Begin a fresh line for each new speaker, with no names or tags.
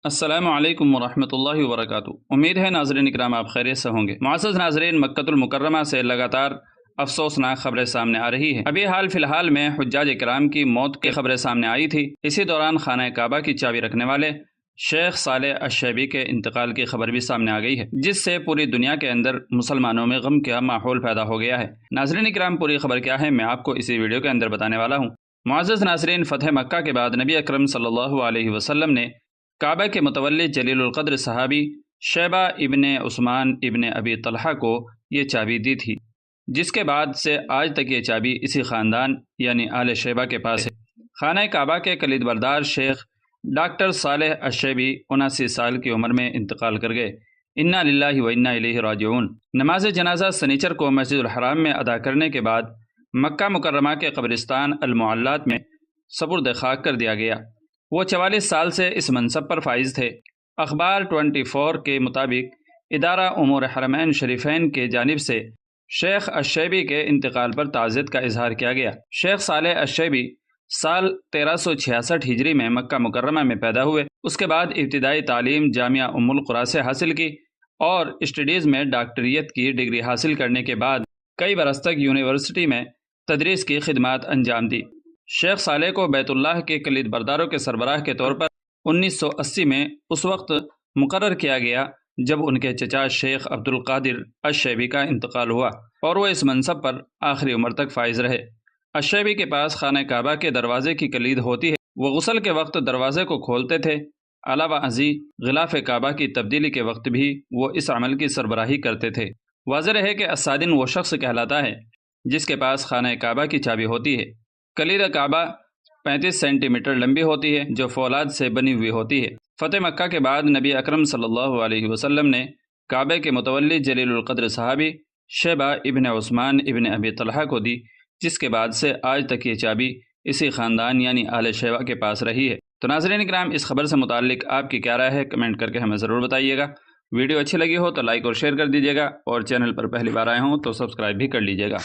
السلام علیکم ورحمۃ اللہ وبرکاتہ۔ امید ہے ناظرین اکرام آپ خیریت سے ہوں گے۔ معزز ناظرین، مکۃ المکرمہ سے لگاتار افسوسناک خبریں سامنے آ رہی ہیں۔ ابھی حال فی الحال میں حجاج کرام کی موت کی خبریں سامنے آئی تھی۔ اسی دوران خانہ کعبہ کی چابی رکھنے والے شیخ صالح الشیبی کے انتقال کی خبر بھی سامنے آ گئی ہے، جس سے پوری دنیا کے اندر مسلمانوں میں غم کا ماحول پیدا ہو گیا ہے۔ ناظرین اکرام، پوری خبر کیا ہے میں آپ کو اسی ویڈیو کے اندر بتانے والا ہوں۔ معزز ناظرین، فتح مکہ کے بعد نبی اکرم صلی اللہ علیہ وسلم نے کعبہ کے متولی جلیل القدر صحابی شیبہ ابن عثمان ابن ابی طلحہ کو یہ چابی دی تھی، جس کے بعد سے آج تک یہ چابی اسی خاندان یعنی آل شیبہ کے پاس ہے۔ خانہ کعبہ کے کلید بردار شیخ ڈاکٹر صالح الشیبی 79 سال کی عمر میں انتقال کر گئے۔ انا للہ و انا الیہ راجعون۔ نماز جنازہ سنیچر کو مسجد الحرام میں ادا کرنے کے بعد مکہ مکرمہ کے قبرستان المعلات میں سپرد خاک کر دیا گیا۔ وہ 44 سال سے اس منصب پر فائز تھے۔ اخبار 24 کے مطابق ادارہ امور حرمین شریفین کے جانب سے شیخ الشیبی کے انتقال پر تعزیت کا اظہار کیا گیا۔ شیخ صالح الشیبی سال 1366 ہجری میں مکہ مکرمہ میں پیدا ہوئے۔ اس کے بعد ابتدائی تعلیم جامعہ ام القری سے حاصل کی اور اسٹڈیز میں ڈاکٹریٹ کی ڈگری حاصل کرنے کے بعد کئی برس تک یونیورسٹی میں تدریس کی خدمات انجام دی۔ شیخ صالح کو بیت اللہ کے کلید برداروں کے سربراہ کے طور پر 1980 میں اس وقت مقرر کیا گیا جب ان کے چچا شیخ عبد القادر الشیبی کا انتقال ہوا، اور وہ اس منصب پر آخری عمر تک فائز رہے۔ الشیبی کے پاس خانہ کعبہ کے دروازے کی کلید ہوتی ہے۔ وہ غسل کے وقت دروازے کو کھولتے تھے۔ علاوہ ازیں غلاف کعبہ کی تبدیلی کے وقت بھی وہ اس عمل کی سربراہی کرتے تھے۔ واضح رہے کہ السادن وہ شخص کہلاتا ہے جس کے پاس خانہ کعبہ کی چابی ہوتی ہے۔ کلید کعبہ 35 سینٹی میٹر لمبی ہوتی ہے، جو فولاد سے بنی ہوئی ہوتی ہے۔ فتح مکہ کے بعد نبی اکرم صلی اللہ علیہ وسلم نے کعبے کے متولی جلیل القدر صحابی شیبہ ابن عثمان ابن ابی طلحہ کو دی، جس کے بعد سے آج تک یہ چابی اسی خاندان یعنی آل شیبہ کے پاس رہی ہے۔ تو ناظرین اکرام، اس خبر سے متعلق آپ کی کیا رائے ہے؟ کمنٹ کر کے ہمیں ضرور بتائیے گا۔ ویڈیو اچھی لگی ہو تو لائک اور شیئر کر دیجیے گا، اور چینل پر پہلی بار آئے ہوں تو سبسکرائب بھی کر لیجیے گا۔